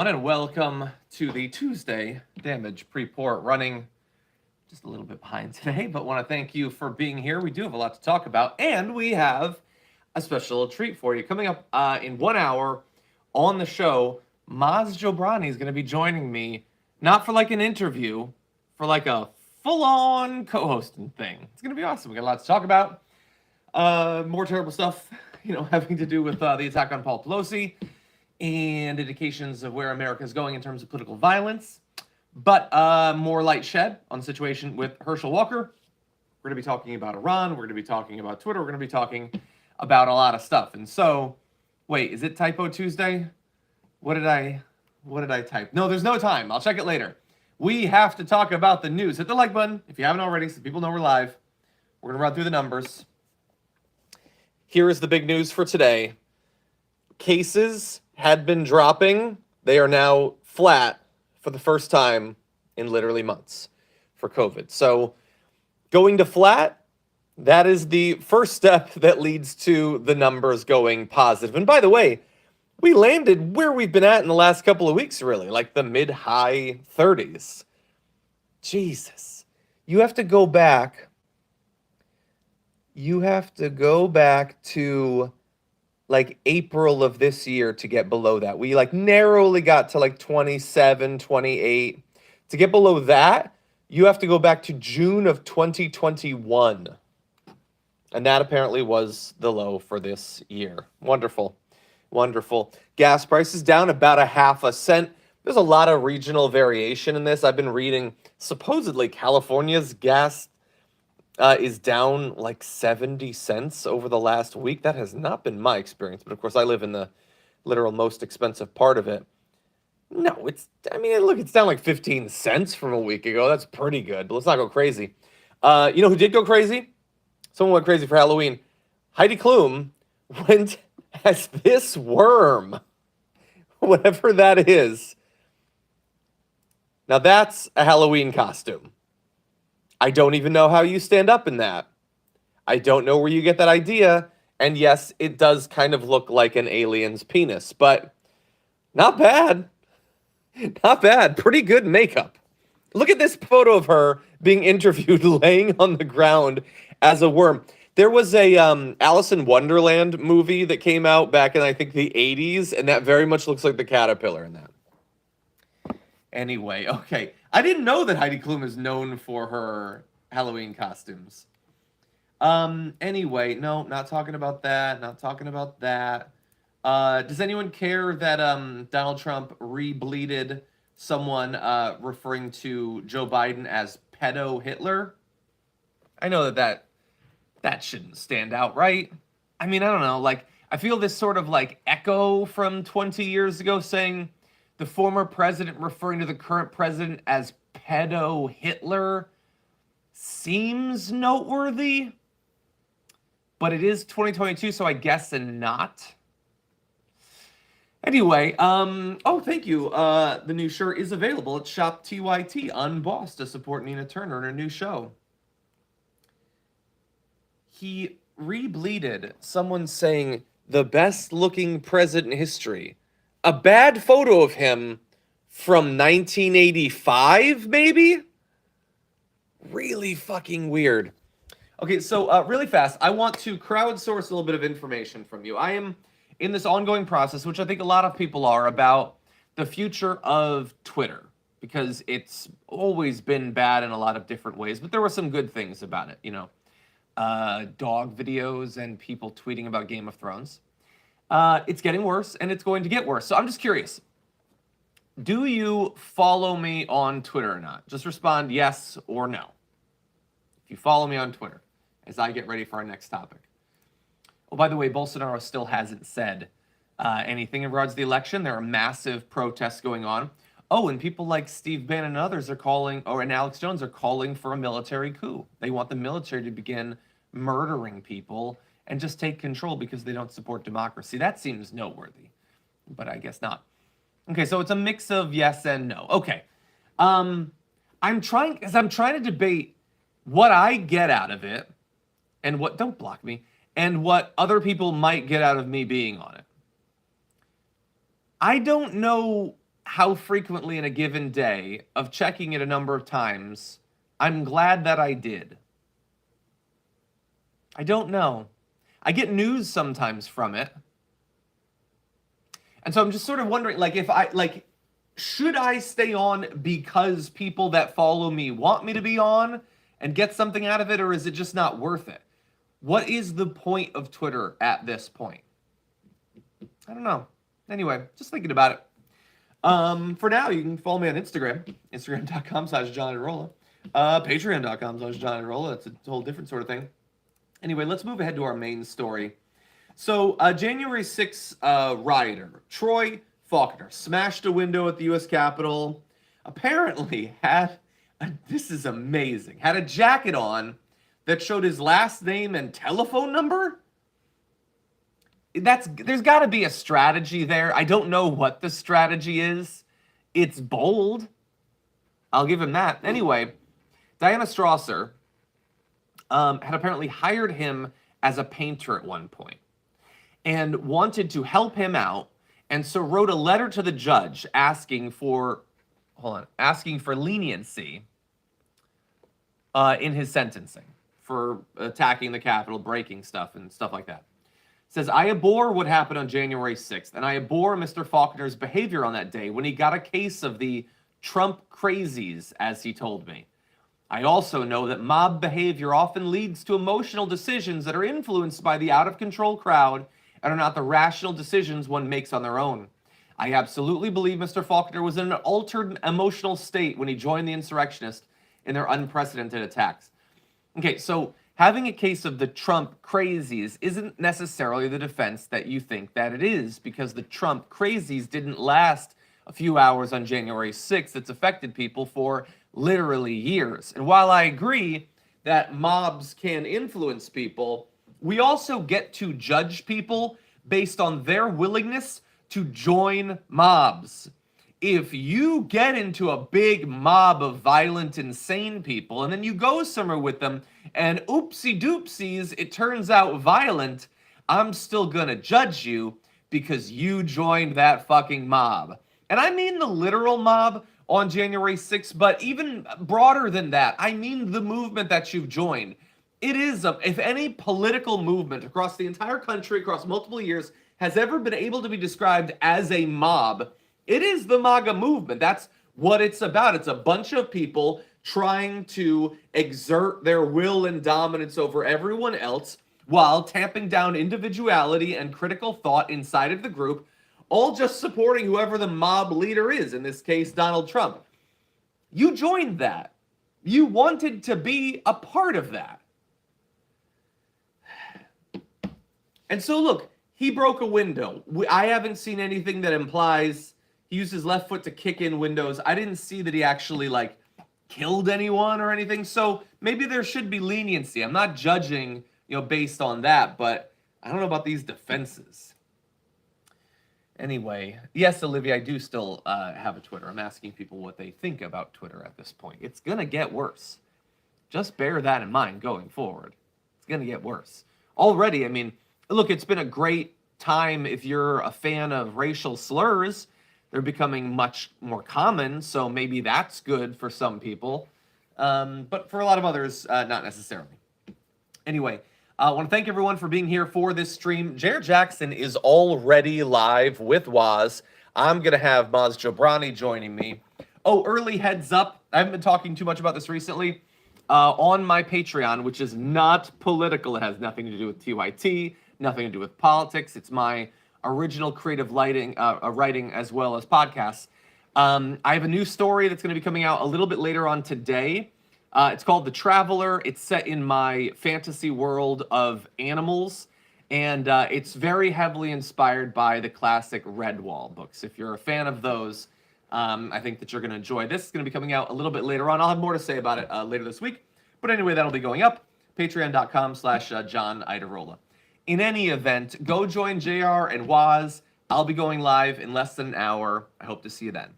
And welcome to the Tuesday Damage Pre-Port, running just a little bit behind today, but want to thank you for being here. We do have a lot to talk about, and we have a special treat for you. Coming up in 1 hour on the show, Maz Jobrani is going to be joining me, not for like an interview, for like a full-on co-hosting thing. It's going to be awesome. We got a lot to talk about. More terrible stuff, having to do with the attack on Paul Pelosi and indications of where America is going in terms of political violence. But more light shed on the situation with Herschel Walker. We're going to be talking about Iran. We're going to be talking about Twitter. We're going to be talking about a lot of stuff. And so, wait, is it Typo Tuesday? What did I type? No, there's no time. I'll check it later. We have to talk about the news. Hit the like button if you haven't already, so people know we're live. We're going to run through the numbers. Here is the big news for today. Cases had been dropping. They are now flat for the first time in literally months for COVID. So going to flat, that is the first step that leads to the numbers going positive. And by the way, we landed where we've been at in the last couple of weeks, really, like the mid-high 30s. Jesus. You have to go back to like April of this year to get below that. We like narrowly got to like 27, 28. To get below that, you have to go back to June of 2021. And that apparently was the low for this year. Wonderful. Wonderful. Gas prices down about a half a cent. There's a lot of regional variation in this. I've been reading supposedly California's gas is down like 70 cents over the last week. That has not been my experience, but of course I live in the literal most expensive part of it. No, look, it's down like 15 cents from a week ago. That's pretty good, but let's not go crazy. You know who did go crazy? Someone went crazy for Halloween. Heidi Klum went as this worm, whatever that is. Now that's a Halloween costume. I don't even know how you stand up in that. I don't know where you get that idea. And yes, it does kind of look like an alien's penis, but not bad. Not bad. Pretty good makeup. Look at this photo of her being interviewed laying on the ground as a worm. There was a Alice in Wonderland movie that came out back in, I think, the 80s, and that very much looks like the caterpillar in that. Anyway, okay. I didn't know that Heidi Klum is known for her Halloween costumes. Anyway, no, not talking about that. Not talking about that. Does anyone care that Donald Trump re-bleeded someone referring to Joe Biden as pedo Hitler? I know that shouldn't stand out, right? I mean, I don't know. Like, I feel this sort of like echo from 20 years ago saying the former president referring to the current president as pedo Hitler seems noteworthy, but it is 2022, so I guess not. Anyway, oh, thank you. The new shirt is available at Shop TYT, Unbossed, to support Nina Turner in her new show. He re-bleeded someone saying the best looking president in history. A bad photo of him from 1985, maybe? Really fucking weird. Okay, so really fast, I want to crowdsource a little bit of information from you. I am in this ongoing process, which I think a lot of people are, about the future of Twitter, because it's always been bad in a lot of different ways, but there were some good things about it, dog videos and people tweeting about Game of Thrones. It's getting worse, and it's going to get worse. So I'm just curious. Do you follow me on Twitter or not? Just respond yes or no. If you follow me on Twitter, as I get ready for our next topic. Oh, by the way, Bolsonaro still hasn't said anything in regards to the election. There are massive protests going on. Oh, and people like Steve Bannon and others are calling, and Alex Jones are calling for a military coup. They want the military to begin murdering people and just take control because they don't support democracy. That seems noteworthy, but I guess not. Okay, so it's a mix of yes and no. Okay, I'm trying to debate what I get out of it and what, don't block me, and what other people might get out of me being on it. I don't know how frequently in a given day of checking it a number of times, I'm glad that I did. I don't know. I get news sometimes from it. And so I'm just sort of wondering, like, if I, like, should I stay on because people that follow me want me to be on and get something out of it, or is it just not worth it? What is the point of Twitter at this point? I don't know. Anyway, just thinking about it. For now, you can follow me on Instagram, instagram.com/JohnAnrolla, patreon.com/JohnAnrolla. It's a whole different sort of thing. Anyway, let's move ahead to our main story. So, January 6th, rioter Troy Faulkner smashed a window at the U.S. Capitol. Apparently this is amazing, had a jacket on that showed his last name and telephone number. There's got to be a strategy there. I don't know what the strategy is. It's bold. I'll give him that. Anyway, Diana Strasser had apparently hired him as a painter at one point and wanted to help him out, and so wrote a letter to the judge asking for leniency in his sentencing for attacking the Capitol, breaking stuff and stuff like that. It says, I abhor what happened on January 6th, and I abhor Mr. Faulkner's behavior on that day when he got a case of the Trump crazies, as he told me. I also know that mob behavior often leads to emotional decisions that are influenced by the out-of-control crowd and are not the rational decisions one makes on their own. I absolutely believe Mr. Faulkner was in an altered emotional state when he joined the insurrectionists in their unprecedented attacks. Okay, so having a case of the Trump crazies isn't necessarily the defense that you think that it is, because the Trump crazies didn't last a few hours on January 6th. It's affected people for literally years. And while I agree that mobs can influence people, we also get to judge people based on their willingness to join mobs. If you get into a big mob of violent, insane people, and then you go somewhere with them, and oopsie doopsies, it turns out violent, I'm still gonna judge you because you joined that fucking mob. And I mean the literal mob on January 6th, but even broader than that, I mean the movement that you've joined. It is, if any political movement across the entire country, across multiple years, has ever been able to be described as a mob, it is the MAGA movement. That's what it's about. It's a bunch of people trying to exert their will and dominance over everyone else while tamping down individuality and critical thought inside of the group, all just supporting whoever the mob leader is, in this case, Donald Trump. You joined that. You wanted to be a part of that. And so, look, he broke a window. I haven't seen anything that implies he used his left foot to kick in windows. I didn't see that he actually, like, killed anyone or anything. So maybe there should be leniency. I'm not judging, based on that, but I don't know about these defenses. Anyway, yes, Olivia, I do still have a Twitter. I'm asking people what they think about Twitter at this point. It's going to get worse. Just bear that in mind going forward. It's going to get worse. Already, I mean, look, it's been a great time if you're a fan of racial slurs. They're becoming much more common, so maybe that's good for some people. But for a lot of others, not necessarily. Anyway, I want to thank everyone for being here for this stream. Jared Jackson is already live with Waz. I'm going to have Maz Jobrani joining me. Oh, early heads up. I haven't been talking too much about this recently. On my Patreon, which is not political. It has nothing to do with TYT, nothing to do with politics. It's my original creative writing as well as podcasts. I have a new story that's going to be coming out a little bit later on today. It's called The Traveler. It's set in my fantasy world of animals, and it's very heavily inspired by the classic Redwall books. If you're a fan of those, I think that you're going to enjoy this. It's going to be coming out a little bit later on. I'll have more to say about it later this week. But anyway, that'll be going up. Patreon.com/John Idarola. In any event, go join JR and Waz. I'll be going live in less than an hour. I hope to see you then.